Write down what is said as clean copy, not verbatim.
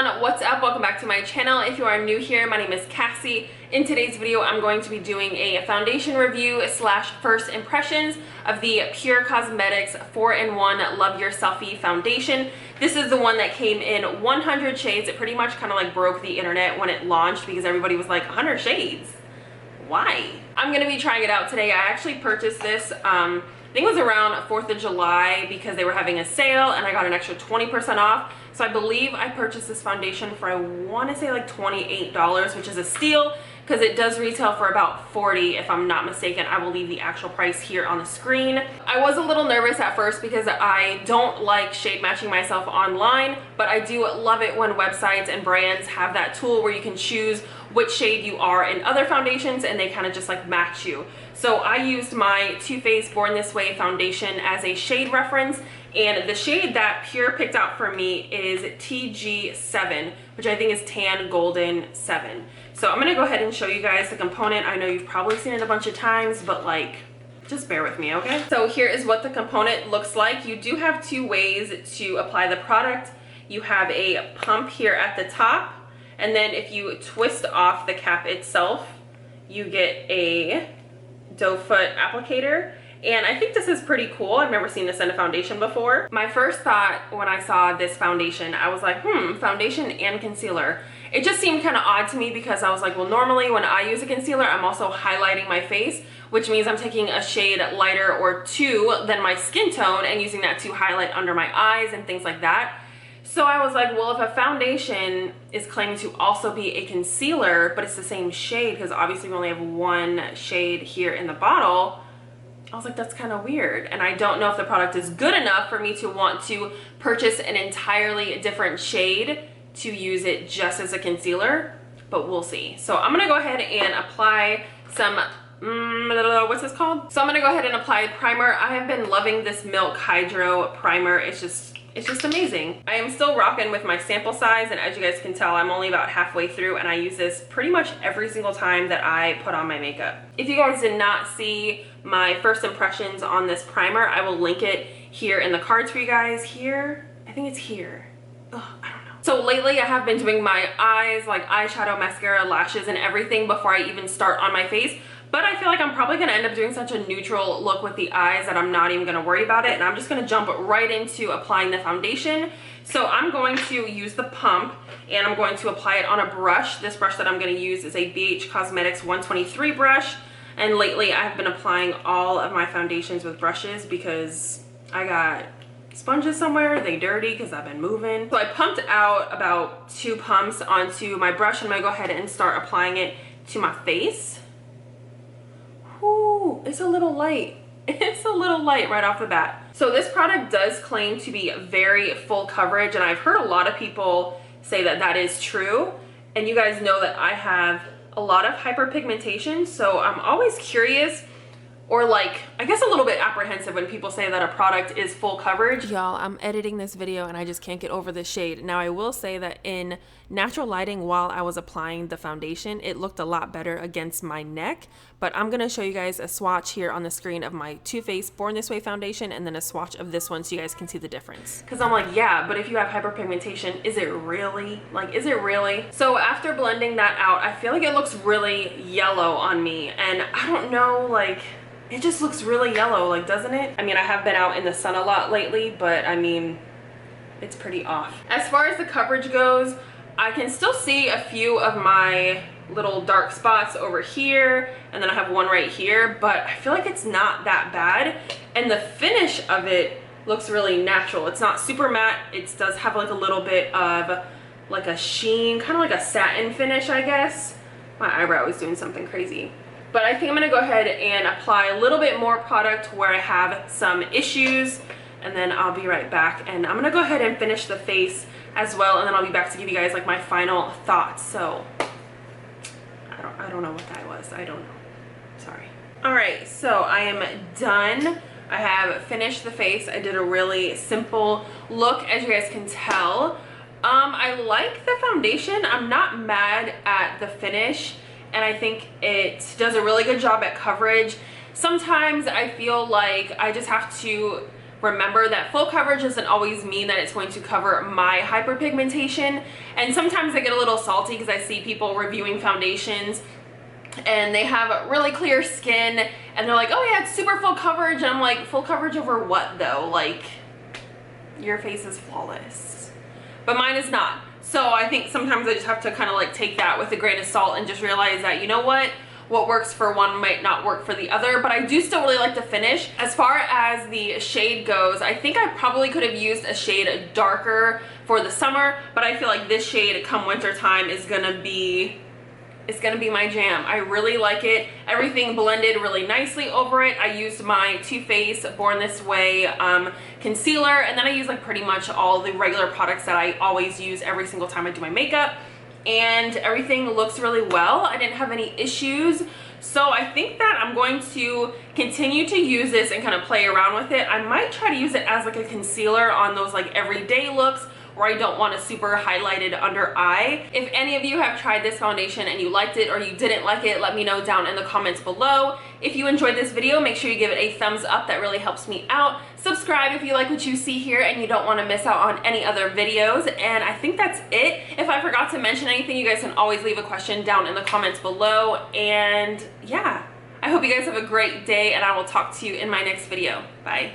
everyone, what's up? Welcome back to my channel. If you are new here, my name is Cassie. In today's video, I'm going to be doing a foundation review slash first impressions of the Pure Cosmetics 4-in-1 Love Your Selfie foundation. This is the one that came in 100 shades. It pretty much kind of like broke the internet when it launched because everybody was like, 100 shades? Why? I'm gonna be trying it out today. I actually purchased this, I think it was around 4th of July because they were having a sale and I got an extra 20% off. So I believe I purchased this foundation for, I want to say like $28, which is a steal because it does retail for about $40 if I'm not mistaken. I will leave the actual price here on the screen. I was a little nervous at first because I don't like shade matching myself online, but I do love it when websites and brands have that tool where you can choose which shade you are in other foundations and they kind of just like match you. So I used my Too Faced Born This Way foundation as a shade reference, and the shade that Pure picked out for me is TG7, which I think is Tan Golden 7. So I'm gonna go ahead and show you guys the component. I know you've probably seen it a bunch of times, but like, just bear with me, okay? So here is what the component looks like. You do have two ways to apply the product. You have a pump here at the top, and then if you twist off the cap itself, you get a doe foot applicator. And I think this is pretty cool. I've never seen this in a foundation before. My first thought when I saw this foundation, I was like, foundation and concealer. It just seemed kind of odd to me because I was like, well, normally when I use a concealer, I'm also highlighting my face, which means I'm taking a shade lighter or two than my skin tone and using that to highlight under my eyes and things like that. So I was like, well, if a foundation is claiming to also be a concealer, but it's the same shade, because obviously we only have one shade here in the bottle, I was like, that's kind of weird. And I don't know if the product is good enough for me to want to purchase an entirely different shade to use it just as a concealer, but we'll see. So I'm gonna go ahead and apply some, what's this called? So I'm gonna go ahead and apply primer. I have been loving this Milk Hydro primer. It's just amazing. I am still rocking with my sample size, and as you guys can tell, I'm only about halfway through, and I use this pretty much every single time that I put on my makeup. If you guys did not see my first impressions on this primer, I will link it here in the cards for you guys. Here, I think it's here. Ugh, I don't know. So lately I have been doing my eyes, like eyeshadow, mascara, lashes, and everything before I even start on my face. But I feel like I'm probably gonna end up doing such a neutral look with the eyes that I'm not even gonna worry about it, and I'm just gonna jump right into applying the foundation. So I'm going to use the pump and I'm going to apply it on a brush. This brush that I'm gonna use is a BH Cosmetics 123 brush, and lately I have been applying all of my foundations with brushes because I got sponges somewhere, they dirty because I've been moving. So I pumped out about 2 pumps onto my brush, and I'm gonna go ahead and start applying it to my face. Ooh, it's a little light. It's a little light right off the bat. So this product does claim to be very full coverage, and I've heard a lot of people say that that is true. And you guys know that I have a lot of hyperpigmentation, so I'm always curious, or like, I guess a little bit apprehensive when people say that a product is full coverage. Y'all, I'm editing this video and I just can't get over the shade. Now I will say that in natural lighting while I was applying the foundation, it looked a lot better against my neck, but I'm gonna show you guys a swatch here on the screen of my Too Faced Born This Way foundation and then a swatch of this one so you guys can see the difference. Cause I'm like, yeah, but if you have hyperpigmentation, is it really? Like, is it really? So after blending that out, I feel like it looks really yellow on me, and I don't know, like, it just looks really yellow, like, doesn't it? I mean, I have been out in the sun a lot lately, but I mean, it's pretty off. As far as the coverage goes, I can still see a few of my little dark spots over here, and then I have one right here, but I feel like it's not that bad. And the finish of it looks really natural. It's not super matte. It does have like a little bit of like a sheen, kind of like a satin finish, I guess. My eyebrow is doing something crazy. But I think I'm gonna go ahead and apply a little bit more product where I have some issues, and then I'll be right back. And I'm gonna go ahead and finish the face as well, and then I'll be back to give you guys like my final thoughts. So I don't know what that was. I don't know. Sorry. All right, so I am done. I have finished the face. I did a really simple look, as you guys can tell. I like the foundation. I'm not mad at the finish, and I think it does a really good job at coverage. Sometimes I feel like I just have to remember that full coverage doesn't always mean that it's going to cover my hyperpigmentation. And sometimes I get a little salty because I see people reviewing foundations and they have really clear skin and they're like, oh yeah, it's super full coverage. And I'm like, full coverage over what though? Like, your face is flawless, but mine is not. So I think sometimes I just have to kind of like take that with a grain of salt and just realize that, you know what works for one might not work for the other. But I do still really like the finish. As far as the shade goes, I think I probably could have used a shade darker for the summer, but I feel like this shade come winter time is gonna be my jam. I really like it. Everything blended really nicely over it. I used my Too Faced Born This Way concealer, and then I use like pretty much all the regular products that I always use every single time I do my makeup, and everything looks really well. I didn't have any issues. So I think that I'm going to continue to use this and kind of play around with it. I might try to use it as like a concealer on those like everyday looks where I don't want a super highlighted under eye. If any of you have tried this foundation and you liked it or you didn't like it, let me know down in the comments below. If you enjoyed this video, make sure you give it a thumbs up. That really helps me out. Subscribe if you like what you see here and you don't want to miss out on any other videos. And I think that's it. If I forgot to mention anything, you guys can always leave a question down in the comments below. And yeah, I hope you guys have a great day, and I will talk to you in my next video. Bye.